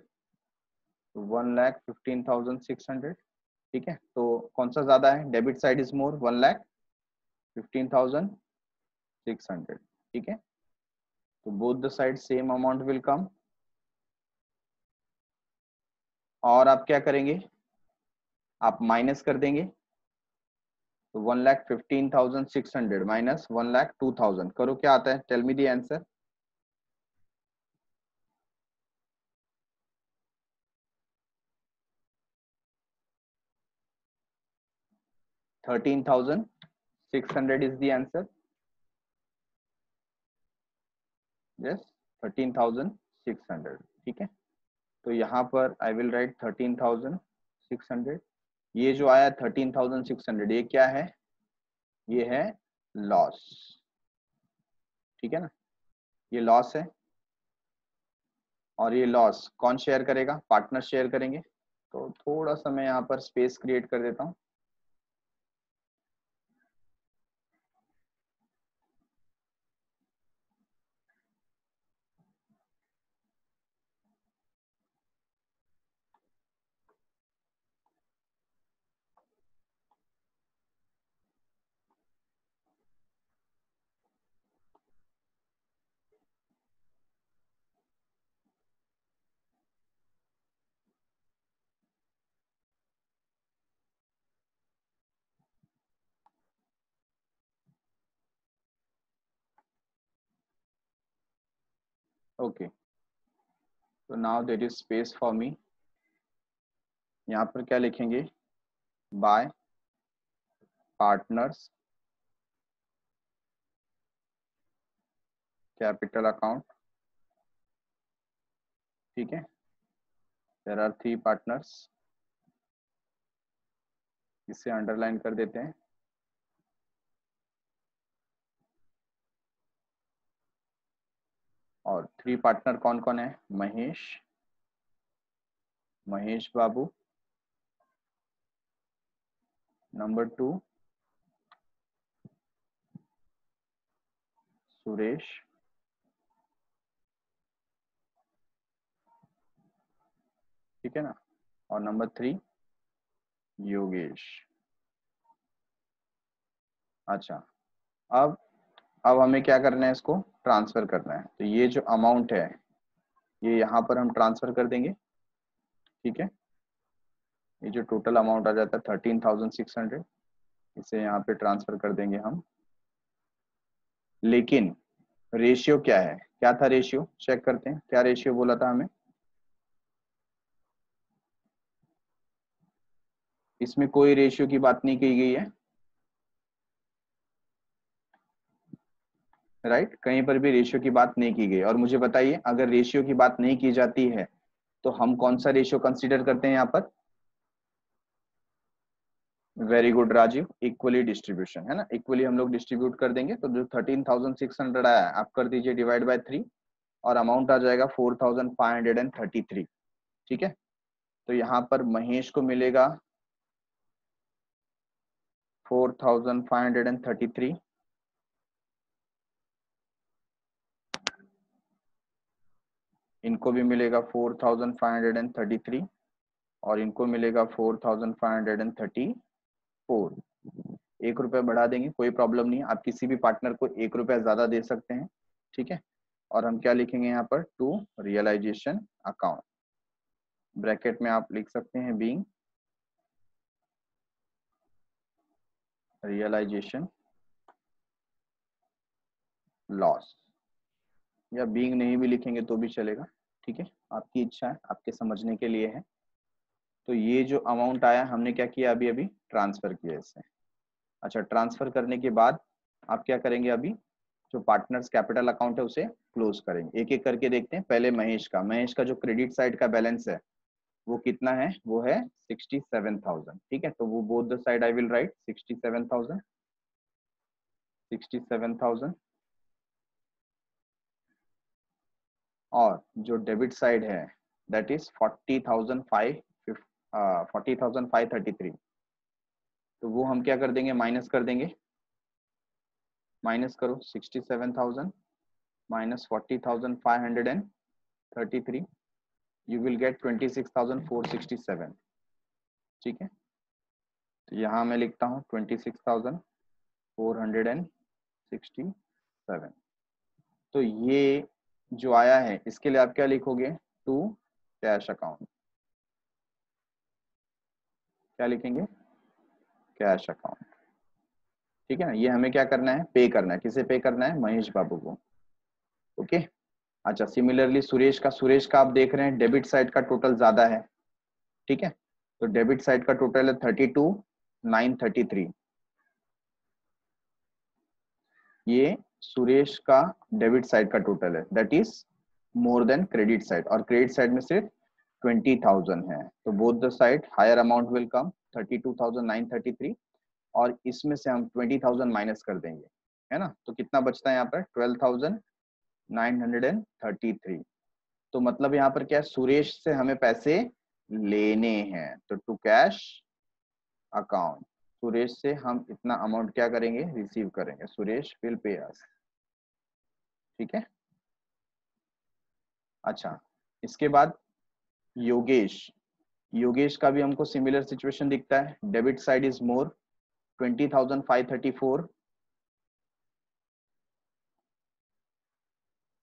A: 1,15,600। ठीक है, तो कौन सा ज्यादा है, डेबिट साइड इज मोर, 1,15,600। ठीक है, तो both the side same amount will कम। और आप क्या करेंगे, आप माइनस कर देंगे। तो 1,15,600 माइनस 1,02,000 करो, क्या आता है, tell me the answer. 13,600 is the answer. Yes, 13,600। ठीक है, तो यहाँ पर आई विल राइट 13,600। ये जो आया 13,600, ये क्या है, ये है लॉस। ठीक है ना, ये लॉस है। और ये लॉस कौन शेयर करेगा, पार्टनर शेयर करेंगे। तो थोड़ा सा मैं यहाँ पर स्पेस क्रिएट कर देता हूँ। ओके, तो now there is space for me. यहाँ पर क्या लिखेंगे, बाय पार्टनर्स कैपिटल अकाउंट। ठीक है, देयर आर 3 पार्टनर्स, इसे अंडरलाइन कर देते हैं। और 3 पार्टनर कौन कौन है, महेश बाबू, नंबर 2 सुरेश, ठीक है ना, और नंबर 3 योगेश। अच्छा, अब हमें क्या करना है, इसको ट्रांसफर करना है। तो ये जो अमाउंट है ये यहाँ पर हम ट्रांसफर कर देंगे, ठीक है। ये जो टोटल अमाउंट आ जाता है 13,600, इसे यहाँ पे ट्रांसफर कर देंगे हम। लेकिन रेशियो क्या है, क्या था रेशियो, चेक करते हैं क्या रेशियो बोला था हमें। इसमें कोई रेशियो की बात नहीं की गई है, राइट, कहीं पर भी रेशियो की बात नहीं की गई। और मुझे बताइए अगर रेशियो की बात नहीं की जाती है तो हम कौन सा रेशियो कंसीडर करते हैं यहाँ पर। Very good Rajiv, equally distribution है ना, इक्वली हम लोग डिस्ट्रीब्यूट कर देंगे। तो जो 13,600 आया आप कर दीजिए डिवाइड बाय 3 और अमाउंट आ जाएगा 4,533, ठीक है। तो यहाँ पर महेश को मिलेगा 4,533, इनको भी मिलेगा 4,533 और इनको मिलेगा 4,534। 1 रुपया बढ़ा देंगे, कोई प्रॉब्लम नहीं है, आप किसी भी पार्टनर को 1 रुपया ज्यादा दे सकते हैं, ठीक है। और हम क्या लिखेंगे यहाँ पर, टू रियलाइजेशन अकाउंट, ब्रैकेट में आप लिख सकते हैं बीइंग रियलाइजेशन लॉस, या बीइंग नहीं भी लिखेंगे तो भी चलेगा, ठीक है, आपकी इच्छा है, आपके समझने के लिए है। तो ये जो अमाउंट आया हमने क्या किया, अभी अभी ट्रांसफर किया इसे। अच्छा, ट्रांसफर करने के बाद आप क्या करेंगे, अभी जो पार्टनर्स कैपिटल अकाउंट है उसे क्लोज करेंगे। एक एक करके देखते हैं। पहले महेश का जो क्रेडिट साइड का बैलेंस है वो कितना है, वो है 67,000, ठीक है। तो वो both the side I will right 67,000, 67,000। और जो डेबिट साइड है दैट इज 40,533, तो वो हम क्या कर देंगे, माइनस कर देंगे। माइनस करो 67,000 माइनस 40,533, यू विल गेट 26,467, ठीक है। तो यहाँ मैं लिखता हूँ 26,467। तो ये जो आया है इसके लिए आप क्या लिखोगे, टू कैश अकाउंट, क्या लिखेंगे, कैश अकाउंट, ठीक है ना। ये हमें क्या करना है, पे करना है, किसे पे करना है, महेश बाबू को, ओके। अच्छा, सिमिलरली सुरेश का आप देख रहे हैं डेबिट साइड का टोटल ज्यादा है, ठीक है। तो डेबिट साइड का टोटल है 32,933, ये सुरेश का डेबिट साइड का टोटल है, that is more than credit side, और क्रेडिट साइड में सिर्फ 20,000 है। तो both the side higher amount will come 32,933, और इसमें से हम 20,000 माइनस कर देंगे, है ना। तो कितना बचता है यहाँ पर, 12,933। तो मतलब यहाँ पर क्या है, सुरेश से हमें पैसे लेने हैं, तो टू कैश अकाउंट, सुरेश से हम इतना अमाउंट क्या करेंगे, रिसीव करेंगे, सुरेश विल पे अस, ठीक है। अच्छा, इसके बाद योगेश का भी हमको सिमिलर सिचुएशन दिखता है, डेबिट साइड इज मोर 20,534,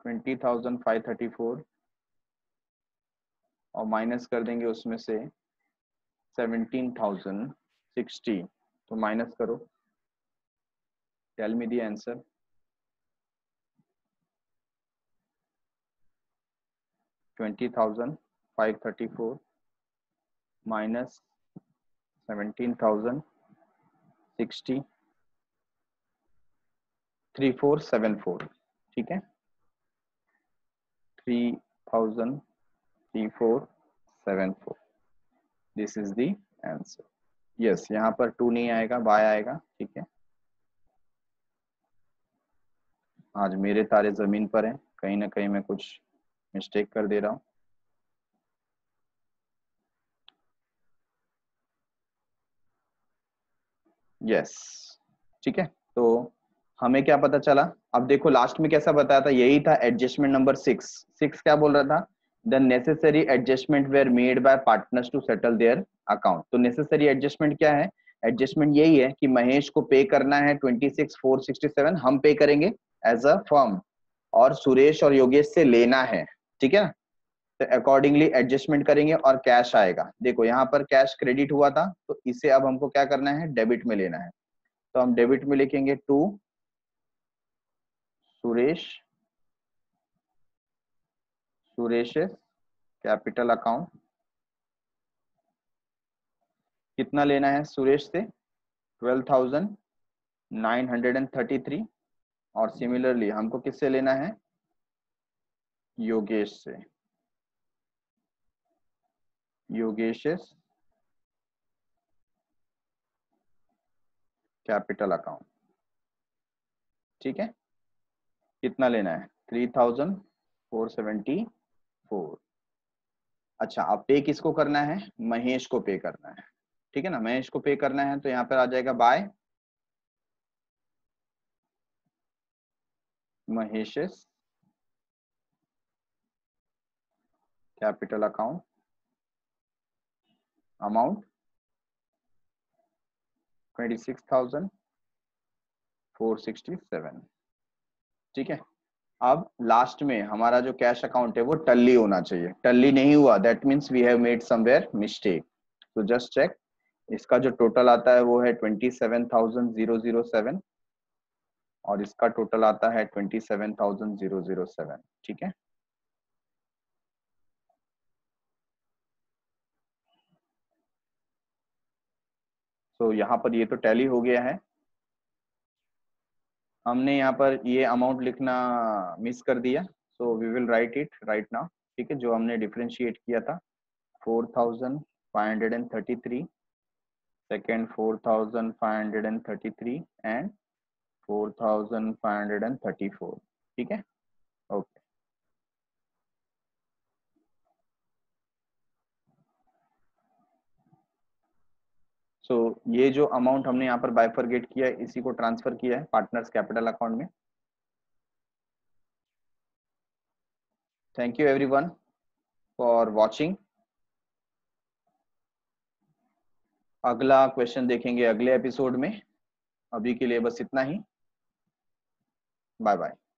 A: 20,534 और माइनस कर देंगे उसमें से 17,060, तो माइनस करो, tell me the answer. 20,534 minus 17,060, 3474, ठीक है, 3,3474, this is the answer. Yes, यहाँ पर 2 नहीं आएगा, बाय आएगा, ठीक है। आज मेरे तारे जमीन पर हैं, कहीं ना कहीं मैं कुछ मिस्टेक कर दे रहा हूँ। यस, ठीक है। तो हमें क्या पता चला, अब देखो लास्ट में कैसा बताया था, यही था एडजस्टमेंट नंबर 6 क्या बोल रहा था, the necessary adjustment were made by partners to settle their account. तो नेसेसरी एडजस्टमेंट क्या है, एडजस्टमेंट यही है कि महेश को पे करना है 26,467, हम पे करेंगे एज अ फर्म, और सुरेश और योगेश से लेना है, ठीक है ना। तो अकॉर्डिंगली एडजस्टमेंट करेंगे और कैश आएगा। देखो यहाँ पर कैश क्रेडिट हुआ था, तो इसे अब हमको क्या करना है, डेबिट में लेना है। तो हम डेबिट में लिखेंगे to Suresh, Suresh capital account. कितना लेना है सुरेश से, 12,933। और सिमिलरली हमको किससे लेना है, योगेश से, योगेश कैपिटल अकाउंट। ठीक है, कितना लेना है, 3,474। अच्छा, अब पे किसको करना है, महेश को पे करना है। ठीक है ना, महेश को पे करना है, तो यहाँ पर आ जाएगा by Mahesh capital account, amount 26,467। ठीक है, अब लास्ट में हमारा जो कैश अकाउंट है वो टल्ली होना चाहिए। टल्ली नहीं हुआ, that means we have made somewhere mistake. तो जस्ट चेक, इसका जो टोटल आता है वो है 27,007 और इसका टोटल आता है 27,007। ठीक है, तो यहाँ पर ये तो टैली हो गया है। हमने यहाँ पर ये अमाउंट लिखना मिस कर दिया, so we will write it right now. ठीक है, जो हमने डिफरेंशिएट किया था, 4,533, सेकेंड 4,533 एंड 4,534। ठीक है, ओके। सो ये जो अमाउंट हमने यहाँ पर बाइफरगेट किया है, इसी को ट्रांसफर किया है पार्टनर्स कैपिटल अकाउंट में। Thank you everyone for watching. अगला क्वेश्चन देखेंगे अगले एपिसोड में। अभी के लिए बस इतना ही, बाय बाय।